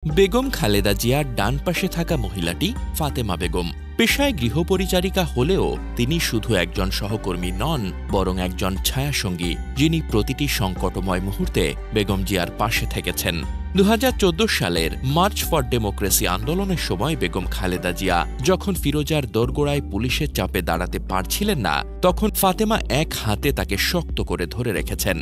বেগম খালেদা জিয়ার ডান পাশে থাকা মহিলাটি ফাতেমা বেগম। পেশায় গৃহপরিচারিকা হলেও তিনি শুধু একজন সহকর্মী নন, বরং একজন ছায়াসঙ্গী, যিনি প্রতিটি সংকটময় মুহূর্তে বেগম জিয়ার পাশে থেকেছেন। 2014 সালের মার্চ ফর ডেমোক্রেসি আন্দোলনের সময় বেগম খালেদা জিয়া যখন ফিরোজার দোরগোড়ায় পুলিশের চাপে দাঁড়াতে পারছিলেন না, তখন ফাতেমা এক হাতে তাকে শক্ত করে ধরে রেখেছেন।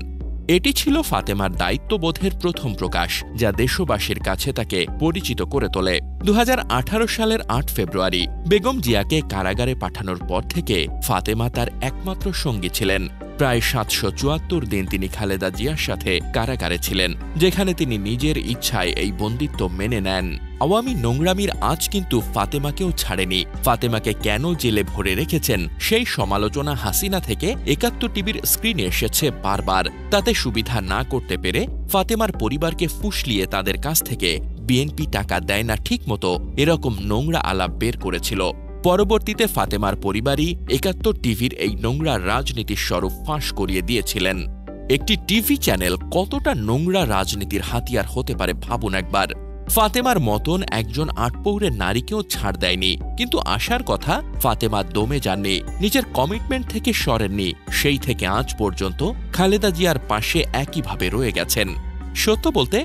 এটি ছিল ফাতেমার দায়িত্ববোধের প্রথম প্রকাশ, যা দেশবাসীর কাছে তাকে পরিচিত করে তোলে। 2018 সালের 8 ফেব্রুয়ারি বেগম জিয়াকে কারাগারে পাঠানোর পর থেকে ফাতেমা তার একমাত্র সঙ্গী ছিলেন। প্রায় 774 দিন তিনি খালেদা জিয়ার সাথে কারাগারে ছিলেন, যেখানে তিনি নিজের ইচ্ছায় এই বন্দিত্ব মেনে নেন। আওয়ামী নোংরামির আজ কিন্তু ফাতেমাকেও ছাড়েনি। ফাতেমাকে কেন জেলে ভরে রেখেছেন সেই সমালোচনা হাসিনা থেকে 71 টিভির স্ক্রিনে এসেছে বারবার। তাতে সুবিধা না করতে পেরে ফাতেমার পরিবারকে ফুসলিয়ে তাদের কাছ থেকে বিএনপি টাকা দেয় না ঠিকমতো, এরকম নোংরা আলাপ বের করেছিল। পরবর্তীতে ফাতেমার পরিবারই 71 টিভির এই নোংরা রাজনীতির স্বরূপ ফাঁস করিয়ে দিয়েছিলেন। একটি টিভি চ্যানেল কতটা নোংরা রাজনীতির হাতিয়ার হতে পারে ভাবুন একবার। ফাতেমার মতন একজন আটপৌরের নারীকেও ছাড় দেয়নি, কিন্তু আশার কথা ফাতেমা দমে যাননি, নিজের কমিটমেন্ট থেকে সরেননি। সেই থেকে আজ পর্যন্ত খালেদা জিয়ার পাশে একইভাবে রয়ে গেছেন। সত্য বলতে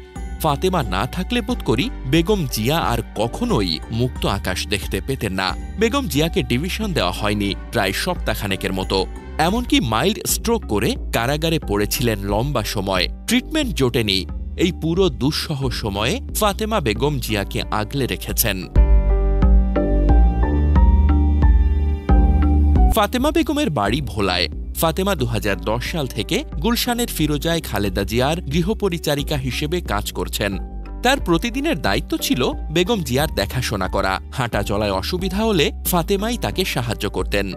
ফাতেমা না থাকলে বোধ করি বেগম জিয়া আর কখনোই মুক্ত আকাশ দেখতে পেতেন না। বেগম জিয়াকে ডিভিশন দেওয়া হয়নি প্রায় সপ্তাহখানেকের মতো। এমনকি মাইল্ড স্ট্রোক করে কারাগারে পড়েছিলেন লম্বা সময়, ট্রিটমেন্ট জোটেনি। এই পুরো দুঃসহ সময়ে ফাতেমা বেগম জিয়াকে আগলে রেখেছেন। ফাতেমা বেগমের বাড়ি ভোলায়। ফাতেমা 2010 সাল থেকে গুলশানের ফিরোজায় খালেদা জিয়ার গৃহপরিচারিকা হিসেবে কাজ করছেন। তার প্রতিদিনের দায়িত্ব ছিল বেগম জিয়ার দেখাশোনা করা। হাঁটা চলায় অসুবিধা হলে ফাতেমাই তাকে সাহায্য করতেন।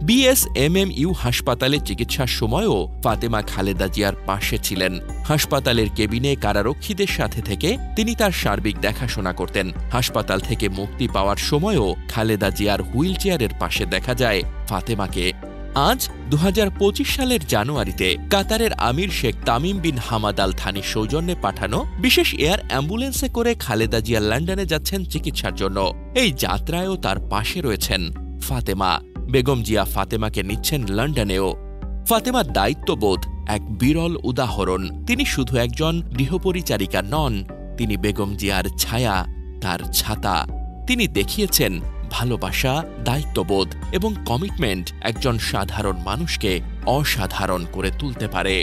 বিএসএমএমইউ হাসপাতালে চিকিৎসার সময়ও ফাতেমা খালেদা জিয়ার পাশে ছিলেন। হাসপাতালের কেবিনে কারারক্ষীদের সাথে থেকে তিনি তার সার্বিক দেখাশোনা করতেন। হাসপাতাল থেকে মুক্তি পাওয়ার সময়ও খালেদা জিয়ার হুইল চেয়ারের পাশে দেখা যায় ফাতেমাকে। আজ 2025 সালের জানুয়ারিতে কাতারের আমির Sheikh Tamim bin Hamad Al থানির সৌজন্যে পাঠানো বিশেষ এয়ার অ্যাম্বুলেন্সে করে খালেদা জিয়া লন্ডনে যাচ্ছেন চিকিৎসার জন্য। এই যাত্রায়ও তার পাশে রয়েছেন ফাতেমা। বেগম জিয়া ফাতেমাকে নিচ্ছেন লন্ডনেও। ফাতেমার দায়িত্ববোধ এক বিরল উদাহরণ। তিনি শুধু একজন গৃহপরিচারিকা নন, তিনি বেগম জিয়ার ছায়া, তার ছাতা। তিনি দেখিয়েছেন ভালোবাসা, দায়িত্ববোধ এবং কমিটমেন্ট একজন সাধারণ মানুষকে অসাধারণ করে তুলতে পারে।